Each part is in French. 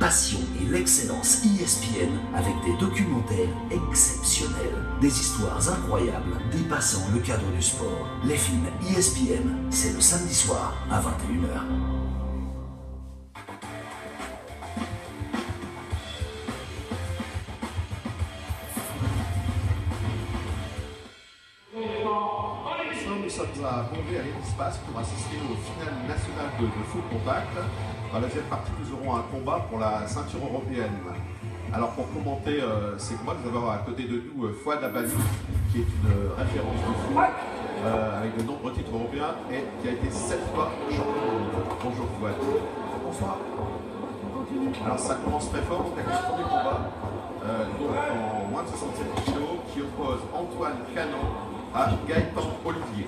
passion et l'excellence ESPN avec des documentaires exceptionnels, des histoires incroyables dépassant le cadre du sport. Les films ESPN, c'est le samedi soir à 21h. Nous sommes à Bombay à l'espace pour assister au final national de full contact. Dans la deuxième partie, nous aurons un combat pour la ceinture européenne. Alors pour commenter ces combats, nous avons à côté de nous Fouad Abali, qui est une référence de foot avec de nombreux titres européens et qui a été 7 fois champion du monde. Bonjour Fouad. Bonsoir. Alors ça commence très fort, donc avec le premier combat, donc en moins de 67 kg, qui oppose Antoine Canon à Gaëtan Olivier.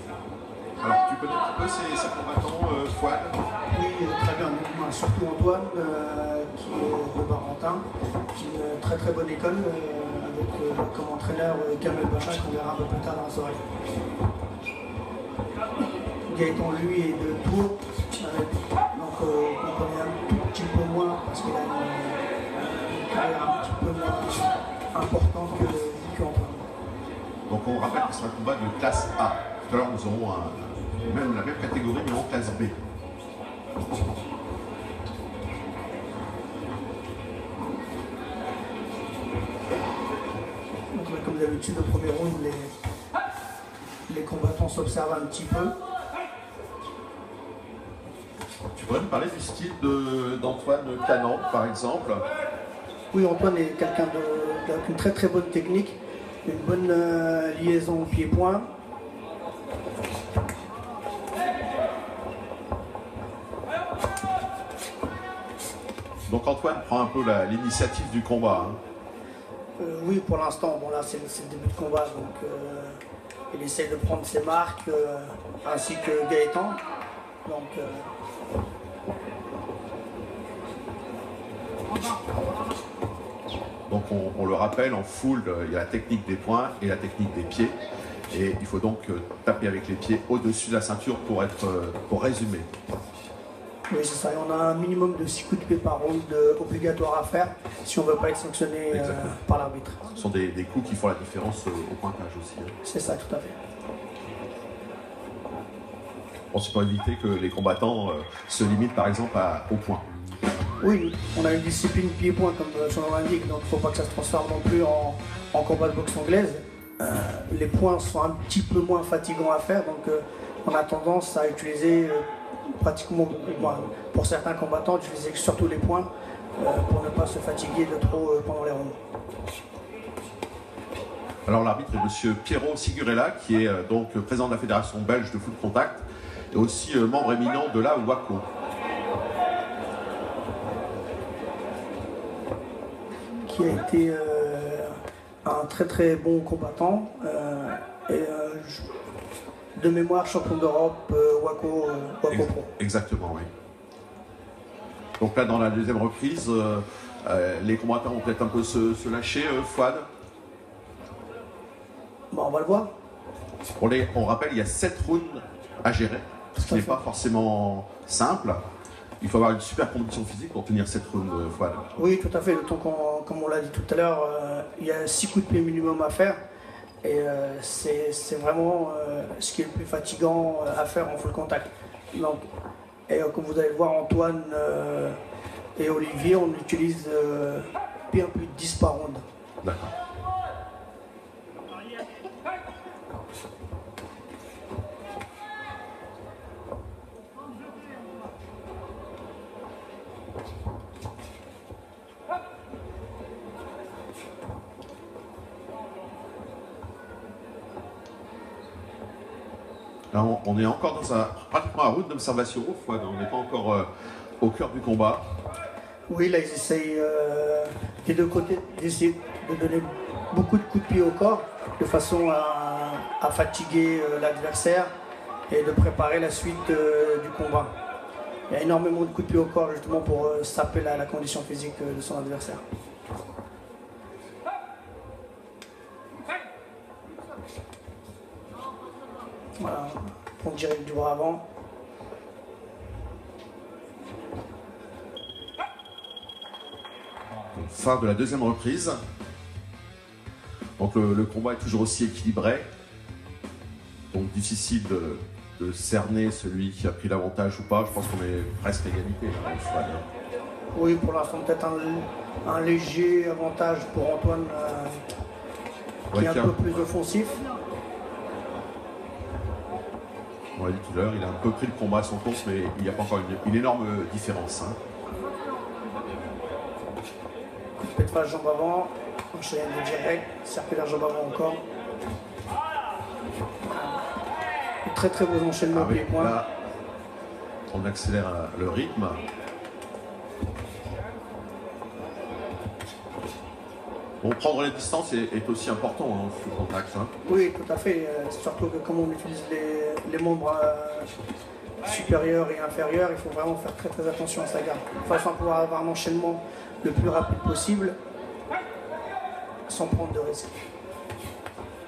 Alors tu connais un petit peu ces combattants, Fouad? Oui, très bien. Surtout Antoine, qui est de Barentin, qui est une très très bonne école, avec comme entraîneur Kamel Bacha, qu'on verra un peu plus tard dans la soirée. Gaëtan, lui, est de Tours, donc on connaît un tout petit peu moins, parce qu'il a une carrière un petit peu moins importante qu'Antoine. Donc on rappelle que c'est un combat de classe A. Tout à l'heure nous aurons même la même catégorie mais en classe B. Donc comme d'habitude au premier round les combattants s'observent un petit peu. Tu pourrais me parler du style d'Antoine Canon par exemple? Oui, Antoine est quelqu'un avec une très très bonne technique, une bonne liaison pied-point. Donc Antoine prend un peu l'initiative du combat. Oui, pour l'instant, bon là c'est le début de combat, donc il essaie de prendre ses marques, ainsi que Gaëtan. Donc on le rappelle, en full, il y a la technique des poings et la technique des pieds. Et il faut donc taper avec les pieds au-dessus de la ceinture pour résumer. Oui, c'est ça. Et on a un minimum de 6 coups de pied par round obligatoire à faire si on ne veut pas être sanctionné par l'arbitre. Ce sont des coups qui font la différence au pointage aussi. C'est ça, tout à fait. Bon, c'est pour éviter que les combattants se limitent par exemple au point. Oui, on a une discipline pied-point comme son nom l'indique, donc il ne faut pas que ça se transforme non plus en combat de boxe anglaise. Les points sont un petit peu moins fatigants à faire, donc on a tendance à utiliser pratiquement, pour certains combattants, utiliser surtout les points pour ne pas se fatiguer de trop pendant les rounds. Alors l'arbitre est M. Piero Sigurella, qui est donc président de la Fédération belge de foot contact et aussi membre éminent de la WACO. Qui a été un très très bon combattant et de mémoire champion d'Europe WACO Pro. Exactement, oui. Donc là dans la deuxième reprise, les combattants vont peut-être un peu se lâcher, Fouad. Bon, on va le voir. On rappelle, il y a 7 rounds à gérer, ce qui n'est pas forcément simple. Il faut avoir une super condition physique pour tenir cette round, Fouad. Oui, tout à fait. Le temps comme on l'a dit tout à l'heure, il y a 6 coups de pied minimum à faire. Et c'est vraiment ce qui est le plus fatigant à faire en full contact. Donc, et comme vous allez le voir, Antoine et Olivier, on utilise bien plus de 10 par round. D'accord. Là, on est encore dans pratiquement un round d'observation, Fouad. On n'est pas encore au cœur du combat. Oui, là, ils essayent des deux côtés d'essayer de donner beaucoup de coups de pied au corps, de façon à fatiguer l'adversaire et de préparer la suite du combat. Il y a énormément de coups de pied au corps, justement, pour saper la condition physique de son adversaire. Voilà, on dirait du bras avant. fin de la deuxième reprise. Donc le combat est toujours aussi équilibré. Donc difficile de cerner celui qui a pris l'avantage ou pas. Je pense qu'on est presque à égalité. Oui, pour l'instant, peut-être un léger avantage pour Antoine qui est un peu plus offensif. On l'a dit tout à l'heure, il a un peu pris le combat à son compte, mais il n'y a pas encore une énorme différence. Hein. Coup de pied de face, jambe avant, enchaîne direct, circulaire jambe avant encore. Très très beaux enchaînements pieds-points. Là, on accélère le rythme. Bon, prendre les distances est aussi important hein, sur le contact. Hein. Oui, tout à fait. Surtout que comme on utilise les membres supérieurs et inférieurs, il faut vraiment faire très très attention à sa garde. De façon à pouvoir avoir un enchaînement le plus rapide possible, sans prendre de risques.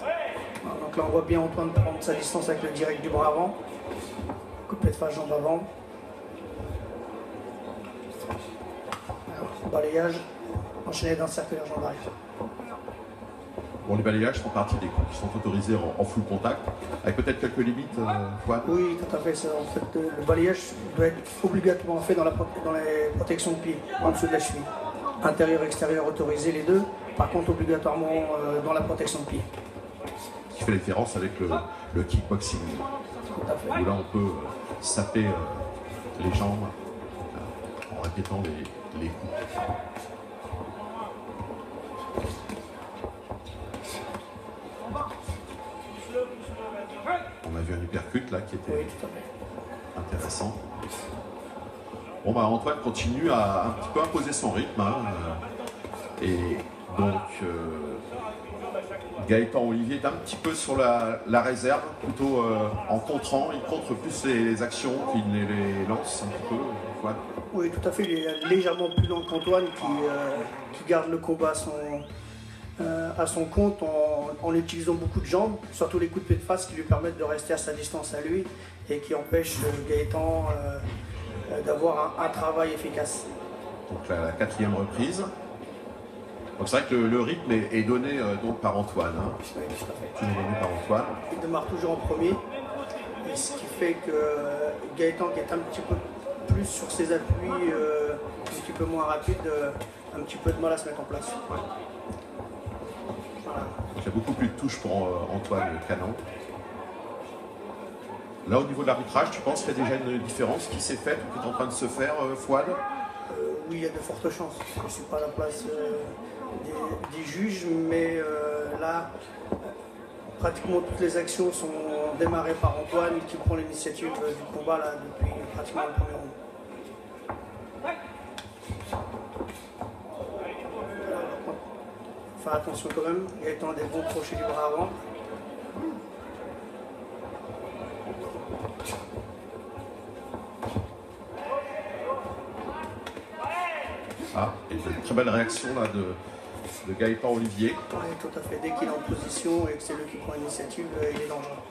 Donc là, on voit bien Antoine prendre sa distance avec le direct du bras avant. Coup de pied de face, jambe avant. Alors, balayage, enchaîné d'un circulaire jambe arrière. Bon, les balayages font partie des coups qui sont autorisés en full contact, avec peut-être quelques limites. Oui, tout à fait. En fait, le balayage doit être obligatoirement fait dans les protections de pied, en dessous de la cheville. Intérieur, extérieur autorisé les deux, par contre obligatoirement dans la protection de pied. Ce qui fait la différence avec le kickboxing. Tout à fait. Où là on peut saper les jambes en répétant les coups. On a vu un uppercut là qui était intéressant. Bon bah Antoine continue à un petit peu imposer son rythme hein, et donc Gaëtan Olivier est un petit peu sur la réserve, plutôt en contrant, il contre plus les actions qu'il ne les lance un petit peu. Antoine. Oui, tout à fait, il est légèrement plus lent qu'Antoine qui garde le combat à son compte en utilisant beaucoup de jambes, surtout les coups de pied de face qui lui permettent de rester à sa distance à lui et qui empêchent Gaëtan d'avoir un travail efficace. Donc la quatrième reprise. Donc c'est vrai que le rythme est donné donc par Antoine. Hein. Oui, tout à fait. Toujours donné par Antoine. Il démarre toujours en premier, et ce qui fait que Gaëtan qui est un petit peu plus sur ses appuis, un petit peu moins rapide, un petit peu de mal à se mettre en place. Ouais. Voilà. Il y a beaucoup plus de touches pour Antoine Canon. Là, au niveau de l'arbitrage, tu penses qu'il y a déjà une différence qui s'est faite ou qui est en train de se faire, Fouad? Oui, il y a de fortes chances. Je ne suis pas à la place des juges, mais là, pratiquement toutes les actions sont démarrées par Antoine qui prend l'initiative du combat là, depuis pratiquement le premier round. Faire attention quand même, Gaëtan a des bons crochets du bras avant. Ah, et une très belle réaction là de Gaëtan Olivier. Oui, tout à fait. Dès qu'il est en position et que c'est lui qui prend l'initiative, il est dangereux.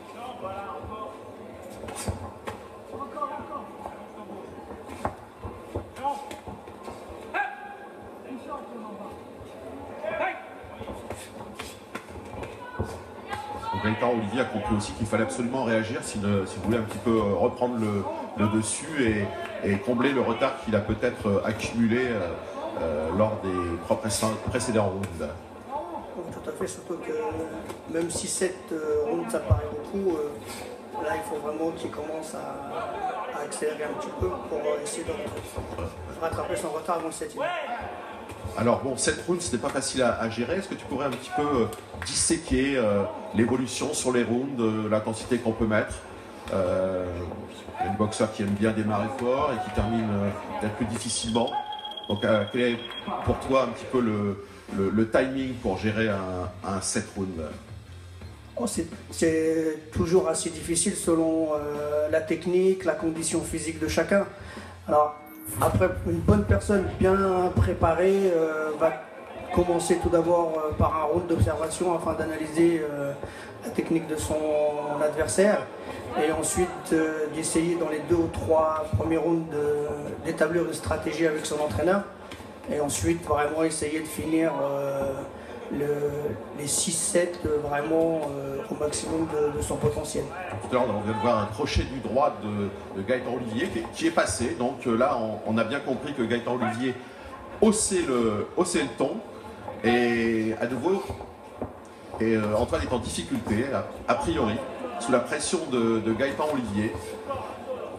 Gaëtan Olivier a compris aussi qu'il fallait absolument réagir s'il voulait un petit peu reprendre le dessus et combler le retard qu'il a peut-être accumulé lors des trois précédents rounds. Tout à fait, surtout que même si 7 rounds ça paraît beaucoup, là il faut vraiment qu'il commence à accélérer un petit peu pour essayer de rattraper son retard dans le 7e. Alors bon, 7 rounds, c'était pas facile à gérer. Est-ce que tu pourrais un petit peu disséquer l'évolution sur les rounds, l'intensité qu'on peut mettre Il y a des boxeurs qui aiment bien démarrer fort et qui terminent peut-être plus difficilement. Donc quel est pour toi un petit peu le timing pour gérer un 7 rounds? Oh, c'est toujours assez difficile selon la technique, la condition physique de chacun. Alors, après, une bonne personne bien préparée va commencer tout d'abord par un round d'observation afin d'analyser la technique de son adversaire et ensuite d'essayer dans les 2 ou 3 premiers rounds d'établir une stratégie avec son entraîneur. Et ensuite, vraiment essayer de finir les 6-7 vraiment au maximum de son potentiel. Tout à l'heure, on vient de voir un crochet du droit de Gaëtan Olivier qui est passé. Donc là, on a bien compris que Gaëtan Olivier haussait le ton. Et à nouveau, Antoine est en difficulté, a priori, sous la pression de Gaëtan Olivier.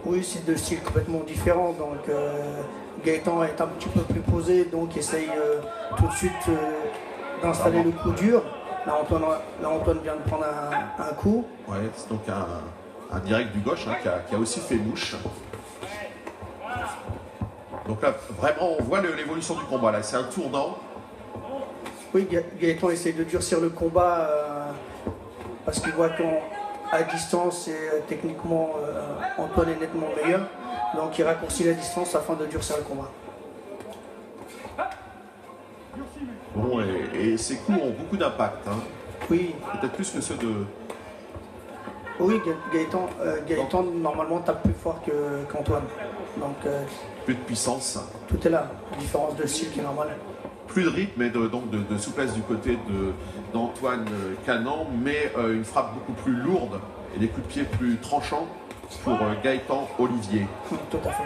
Oui, c'est deux styles complètement différents. Donc Gaëtan est un petit peu plus posé, donc essaye tout de suite d'installer le coup dur. Là, Antoine vient de prendre un coup. Ouais, c'est donc un direct du gauche hein, qui a aussi fait mouche. Donc là, vraiment, on voit l'évolution du combat. Là, c'est un tournant. Oui, Gaëtan essaye de durcir le combat parce qu'il voit qu'à distance, techniquement, Antoine est nettement meilleur. Donc il raccourcit la distance afin de durcir le combat. Bon, et ces coups ont beaucoup d'impact. Hein. Oui. Peut-être plus que ceux de... Oui, Gaëtan normalement tape plus fort qu'Antoine. Donc plus de puissance. Tout est là, différence de style qui est normale. Plus de rythme et donc de souplesse du côté d'Antoine Canand, mais une frappe beaucoup plus lourde et des coups de pied plus tranchants pour Gaëtan Olivier. Tout à fait.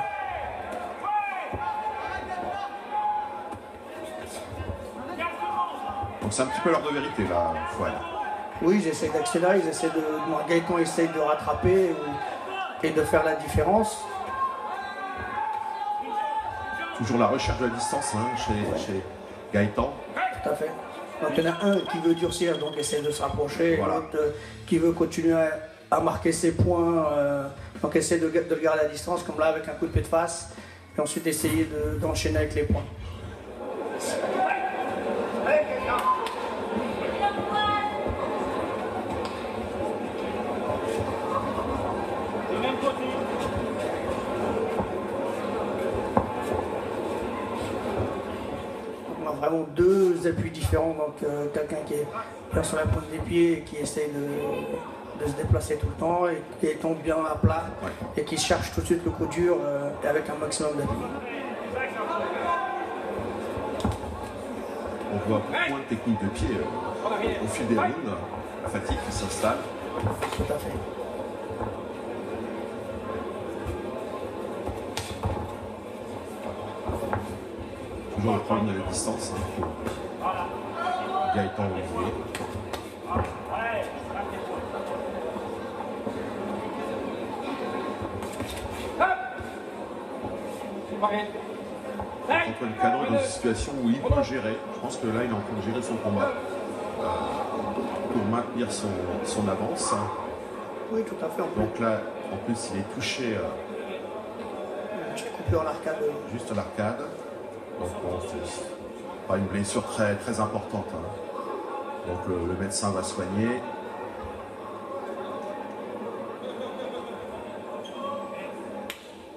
Donc c'est un petit peu l'heure de vérité là, Fouad. Oui, j'essaie d'accélérer, Gaëtan essaye de rattraper et de faire la différence. Toujours la recherche de la distance hein, chez Gaëtan. Tout à fait. Donc il y en a un qui veut durcir, donc essaie de se rapprocher, voilà. L'autre qui veut continuer à marquer ses points, donc essaie de le garder à distance, comme là avec un coup de pied de face, et ensuite essayer d'enchaîner avec les points. Vraiment deux appuis différents, donc quelqu'un qui est bien sur la pointe des pieds et qui essaye de se déplacer tout le temps et qui tombe bien à plat et qui cherche tout de suite le coup dur avec un maximum d'appui. On voit moins de technique de pied au fil des rounds, la fatigue qui s'installe. Tout à fait. Toujours le problème de la distance hein, pour Gaëtan Olivier. Antoine Canand est dans une situation où il peut gérer. Je pense que là, il est en train de gérer son combat pour maintenir son avance. Oui, tout à fait. Donc là, en plus, il est touché. Une petite coupure à l'arcade. Juste à l'arcade. Donc bon, c'est pas une blessure très, très importante. Hein. Donc le médecin va soigner.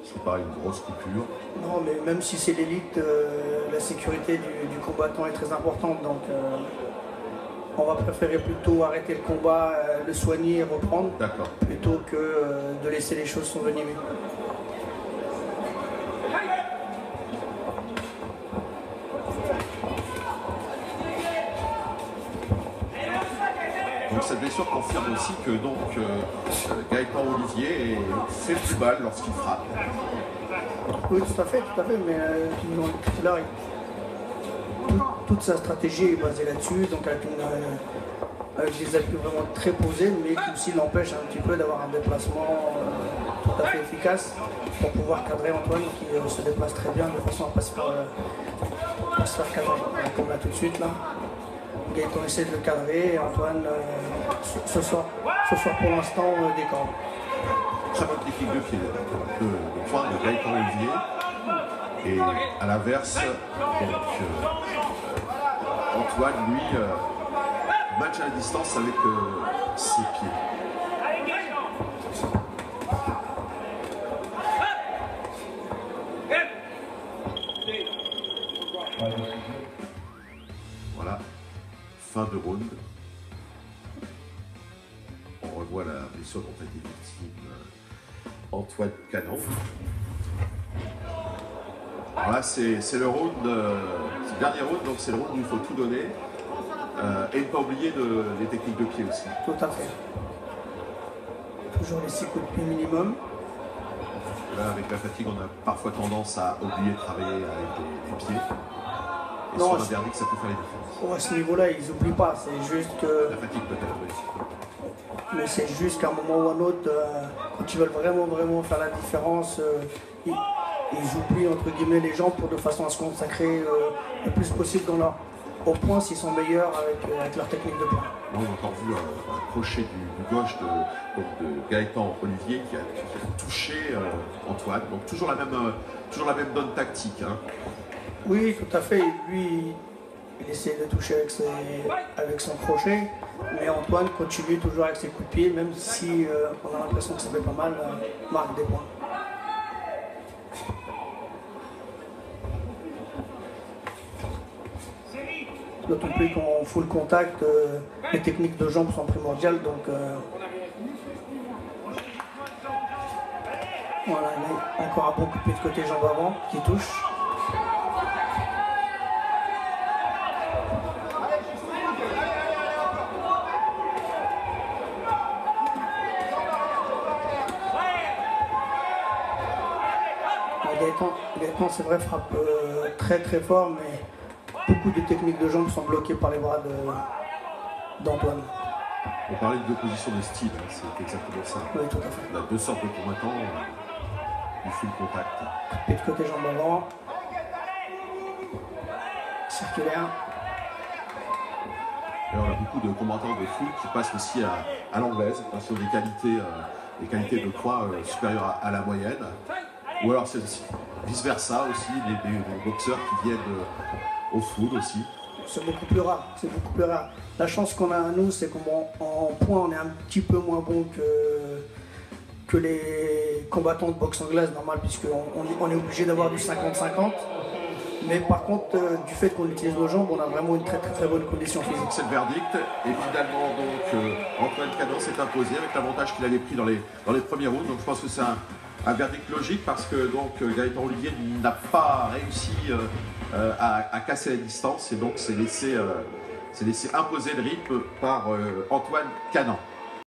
C'est pas une grosse coupure. Non, mais même si c'est l'élite, la sécurité du combattant est très importante. Donc on va préférer plutôt arrêter le combat, le soigner et reprendre, plutôt que de laisser les choses s'envenimer. Donc cette blessure confirme aussi que Gaëtan Olivier fait plus mal lorsqu'il frappe. Oui, tout à fait, mais tout à l'heure, toute sa stratégie est basée là-dessus, donc avec des appuis vraiment très posés, mais qui aussi l'empêche un petit peu d'avoir un déplacement tout à fait efficace pour pouvoir cadrer Antoine qui se déplace très bien de façon à ne pas se faire cadrer, comme là tout de suite là. Gaëtan essaie de le cadrer et Antoine ce soir pour l'instant décore. Très bonne technique de pied, de poing de Gaëtan Olivier. Et à l'inverse, Antoine, lui, match à la distance avec ses pieds. Voilà, fin de round. On revoit la blessure dont a été victime Antoine Canand. Alors là, c'est le round, c'est le dernier round, donc c'est le round où il faut tout donner. Et ne pas oublier les techniques de pied aussi. Tout à fait. Toujours les 6 coups de pied minimum. Là, avec la fatigue, on a parfois tendance à oublier de travailler avec les pieds. Et Non, sur un verdict, ça peut faire les différences. À ce niveau-là, ils n'oublient pas. C'est juste que. La fatigue peut-être, oui. Mais c'est juste qu'à un moment ou à un autre, quand ils veulent vraiment faire la différence, ils oublient entre guillemets les jambes de façon à se consacrer le plus possible au point s'ils sont meilleurs avec leur technique de point. Là, on a encore vu un crochet du gauche de Gaëtan Olivier qui a touché Antoine. Donc toujours la même donne tactique. Hein. Oui, tout à fait. Lui, il essaie de toucher avec son crochet, mais Antoine continue toujours avec ses coups de pied, même si on a l'impression que ça fait pas mal, marque des points. D'autant plus qu'en full contact, les techniques de jambes sont primordiales, donc voilà, là, encore un bon coup de pied de côté jambe avant qui touche. Gaëtan, c'est vrai, frappe très fort, mais beaucoup de techniques de jambes sont bloquées par les bras d'Antoine. On parlait de deux positions de style, hein, c'est exactement ça. Oui, tout à fait. On a deux sortes de combattants, du full contact. Pied de côté, jambe avant. Circulaire. Et on a beaucoup de combattants de foot qui passent aussi à l'anglaise, parce qu'ils ont des qualités de croix supérieures à la moyenne. Ou alors c'est vice-versa aussi, des boxeurs qui viennent au foot aussi. C'est beaucoup plus rare, La chance qu'on a à nous, c'est qu'en points, on est un petit peu moins bon que les combattants de boxe anglaise normale, puisqu'on est obligé d'avoir du 50-50. Mais par contre, du fait qu'on utilise nos jambes, on a vraiment une très bonne condition physique. C'est le verdict. Et finalement, donc, Antoine Canon s'est imposé avec l'avantage qu'il avait pris dans les premiers rounds. Donc je pense que c'est un verdict logique parce que donc, Gaëtan Olivier n'a pas réussi à casser la distance et donc s'est laissé imposer le rythme par Antoine Canon.